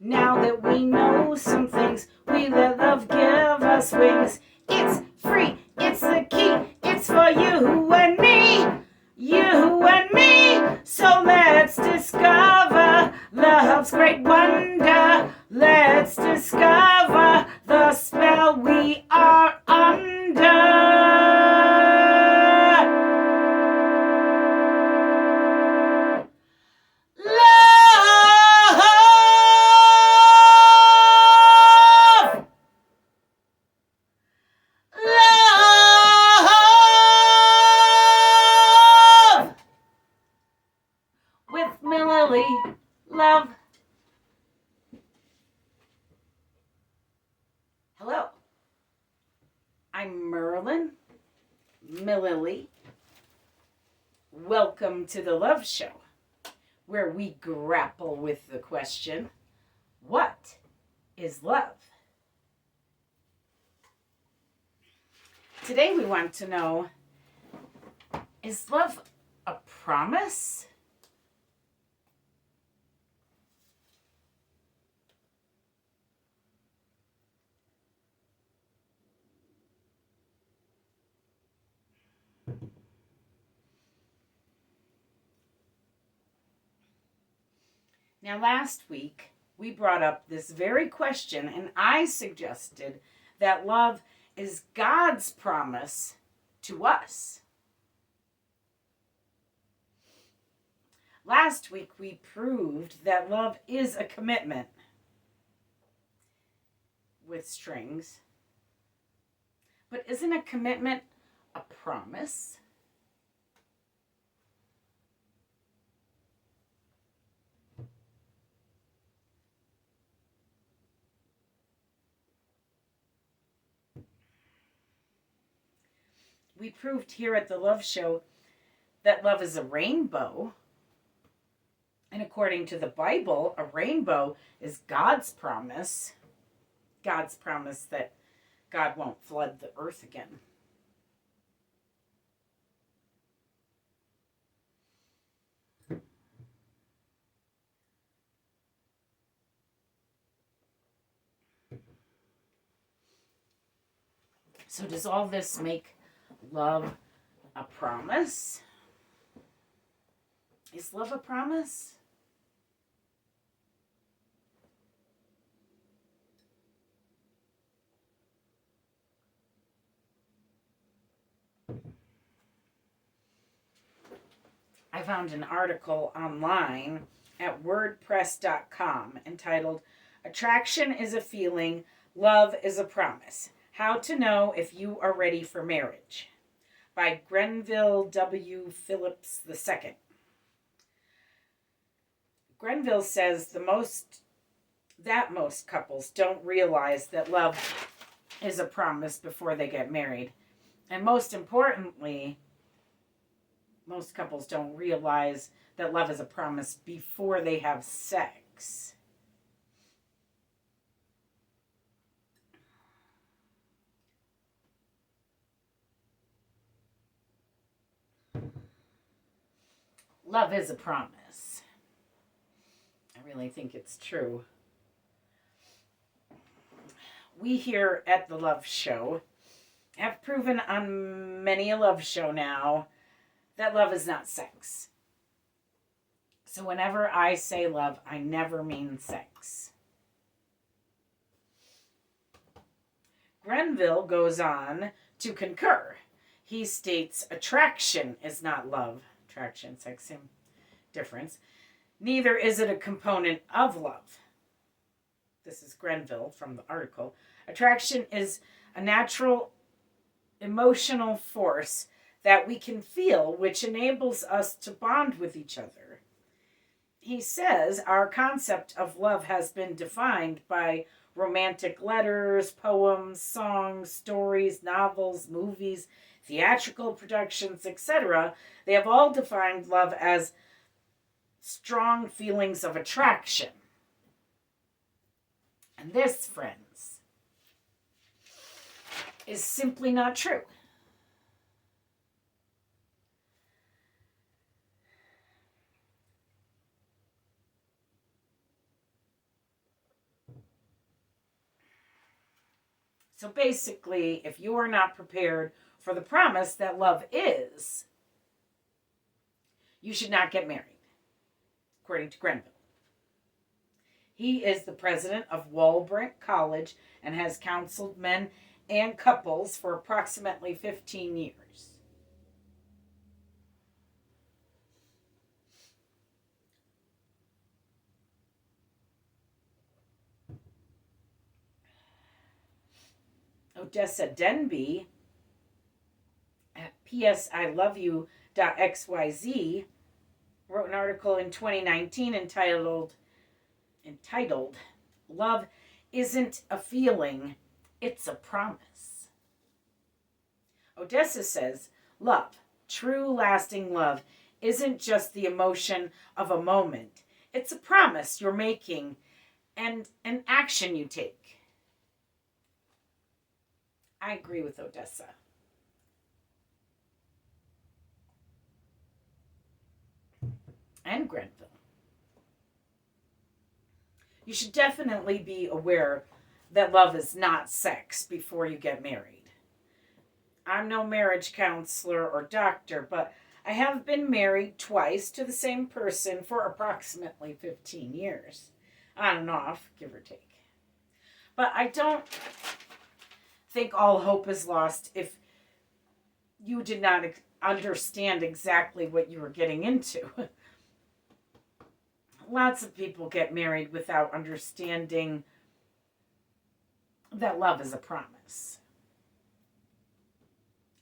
Now that we know some things, we let love give us wings. It's free, it's the key, it's for you and me, you and me. So let's discover love's great wonder. Let's discover the spell we are under. With Mililli, love. Hello, I'm Merlin, Mililli. Welcome to the Love Show, where we grapple with the question, what is love? Today we want to know, is love a promise? Now, last week, we brought up this very question, and I suggested that love is God's promise to us. Last week, we proved that love is a commitment with strings. But isn't a commitment a promise? We proved here at the Love Show that love is a rainbow. And according to the Bible, a rainbow is God's promise. God's promise that God won't flood the earth again. So does all this make love a promise? Is love a promise? I found an article online at wordpress.com entitled, Attraction is a Feeling, Love is a Promise. How to Know If You Are Ready for Marriage by Grenville W. Phillips II. Grenville says most couples don't realize that love is a promise before they get married. And most importantly, most couples don't realize that love is a promise before they have sex. Love is a promise. I really think it's true. We here at the Love Show have proven on many a love show now that love is not sex. So whenever I say love, I never mean sex. Grenville goes on to concur. He states attraction is not love. Attraction, sex, same difference. Neither is it a component of love. This is Grenville from the article. Attraction is a natural emotional force that we can feel, which enables us to bond with each other. He says our concept of love has been defined by romantic letters, poems, songs, stories, novels, movies, theatrical productions, etc. They have all defined love as strong feelings of attraction. And this, friends, is simply not true. So basically, if you are not prepared for the promise that love is, you should not get married, according to Grenville. He is the president of Walbrook College and has counseled men and couples for approximately 15 years. Odessa Denby at psiloveyou.xyz wrote an article in 2019 entitled Love Isn't a Feeling, It's a Promise. Odessa says, love, true lasting love, isn't just the emotion of a moment. It's a promise you're making and an action you take. I agree with Odessa. And Grenville. You should definitely be aware that love is not sex before you get married. I'm no marriage counselor or doctor, but I have been married twice to the same person for approximately 15 years. On and off, give or take. But I don't think all hope is lost if you did not understand exactly what you were getting into. Lots of people get married without understanding that love is a promise.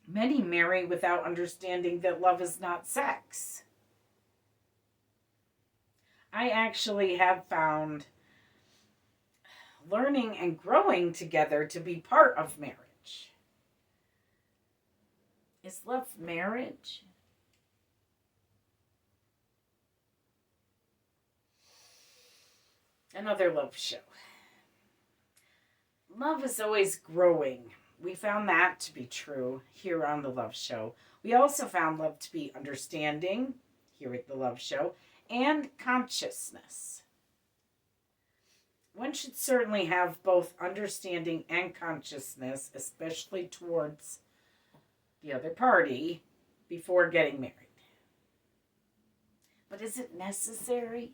Many marry without understanding that love is not sex. I actually have found learning and growing together to be part of marriage. Is love marriage? Another love show. Love is always growing. We found that to be true here on the Love Show. We also found love to be understanding here at the Love Show and consciousness. One should certainly have both understanding and consciousness, especially towards the other party, before getting married. But is it necessary?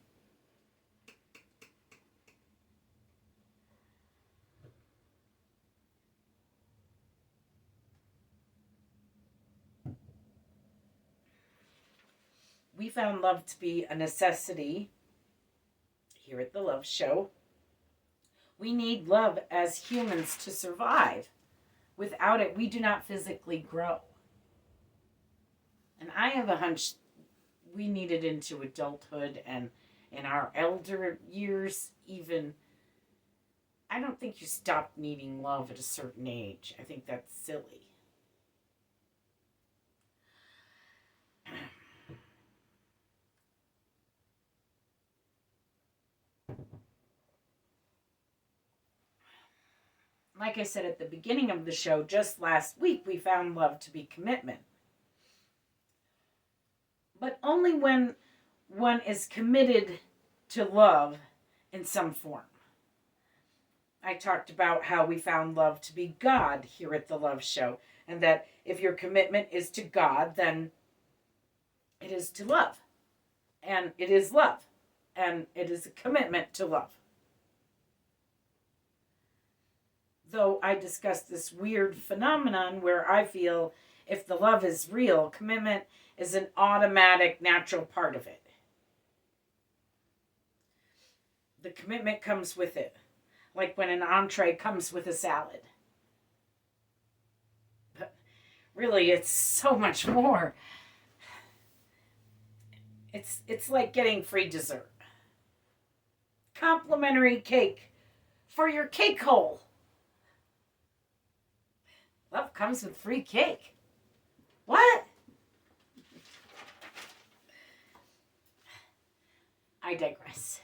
We found love to be a necessity here at the Love Show. We need love as humans to survive. Without it, we do not physically grow. And I have a hunch we need it into adulthood and in our elder years even. I don't think you stop needing love at a certain age. I think that's silly. Like I said at the beginning of the show, just last week we found love to be commitment. But only when one is committed to love in some form. I talked about how we found love to be God here at the Love Show, and that if your commitment is to God, then it is to love. And it is love. And it is a commitment to love. though I discussed this weird phenomenon where I feel if the love is real, commitment is an automatic, natural part of it. The commitment comes with it, like when an entree comes with a salad. But really, it's so much more. It's like getting free dessert. Complimentary cake for your cake hole. Love comes with free cake. What? I digress.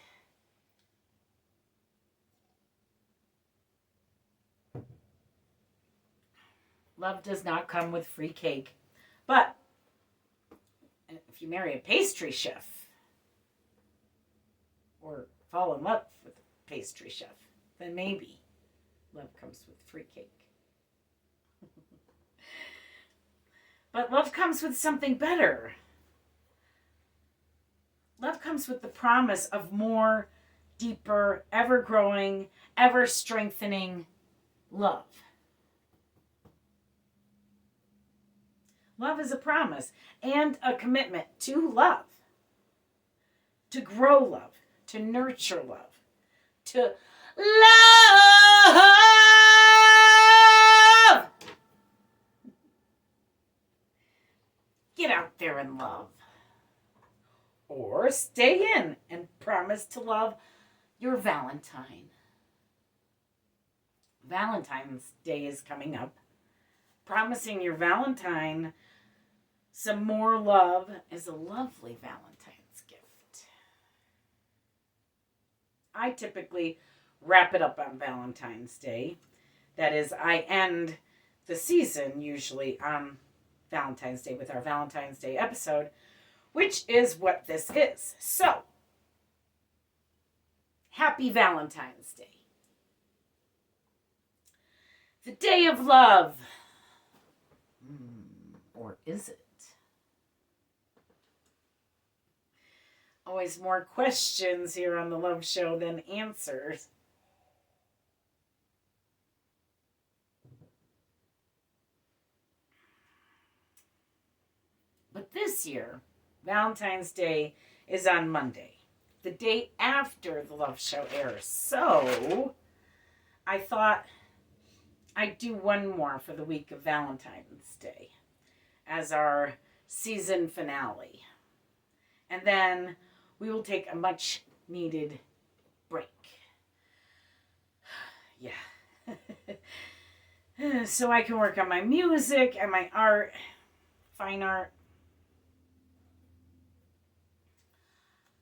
Love does not come with free cake. But if you marry a pastry chef or fall in love with a pastry chef, then maybe love comes with free cake. But love comes with something better. Love comes with the promise of more, deeper, ever-growing, ever-strengthening love. Love is a promise and a commitment to love, to grow love, to nurture love, to love. Get out there and love. Or stay in and promise to love your Valentine. Valentine's Day is coming up. Promising your Valentine some more love is a lovely Valentine's gift. I typically wrap it up on Valentine's Day. That is, I end the season usually on Valentine's Day with our Valentine's Day episode, which is what this is. So, happy Valentine's Day. The day of love. Or is it? Always more questions here on the Love Show than answers. But this year, Valentine's Day is on Monday, the day after the Love Show airs. So, I thought I'd do one more for the week of Valentine's Day as our season finale. And then we will take a much needed break. Yeah. So I can work on my music and my art, fine art.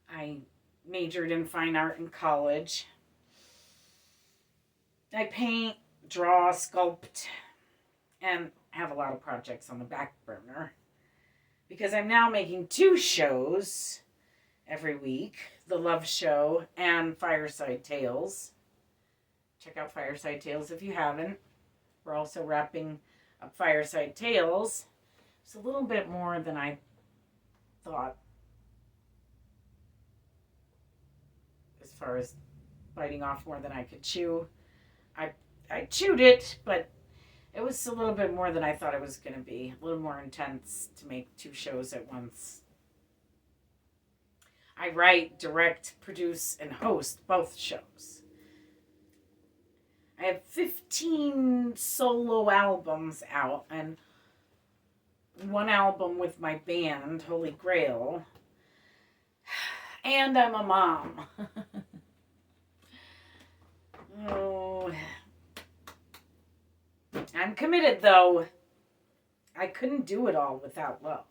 I majored in fine art in college. I paint, draw, sculpt, and have a lot of projects on the back burner because I'm now making 2 shows every week, The Love Show and Fireside Tales. Check out Fireside Tales if you haven't. We're also wrapping up Fireside Tales. It's a little bit more than I thought as far as biting off more than I could chew. I chewed it, but it was a little bit more than I thought it was going to be. A little more intense to make 2 shows at once. I write, direct, produce, and host both shows. I have 15 solo albums out and 1 album with my band, Holy Grail. And I'm a mom. Oh, I'm committed, though. I couldn't do it all without love.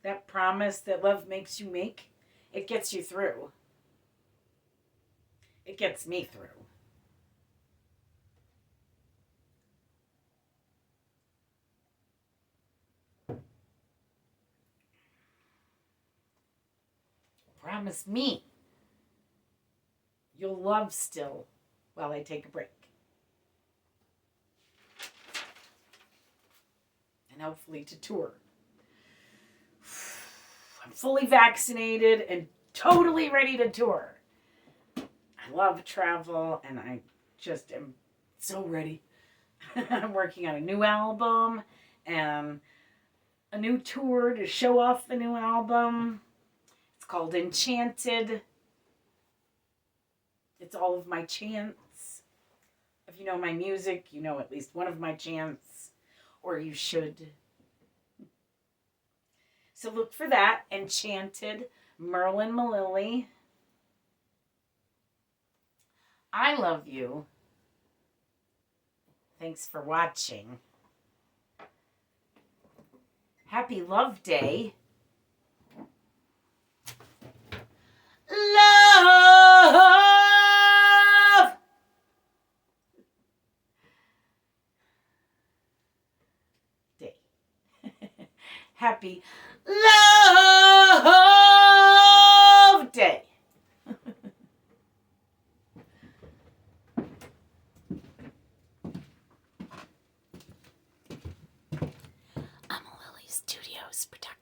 That promise that love makes you make, it gets you through. It gets me through. Promise me you'll love still while I take a break. And hopefully to tour. I'm fully vaccinated and totally ready to tour. I love travel, and I just am so ready. I'm working on a new album and a new tour to show off the new album. It's called Enchanted. It's all of my chants. If you know my music, you know at least one of my chants, or you should. So look for that, Enchanted, Merlin Mililli. I love you. Thanks for watching. Happy Love Day. Love Day. Happy Love Day. I'm a Lily Studios production.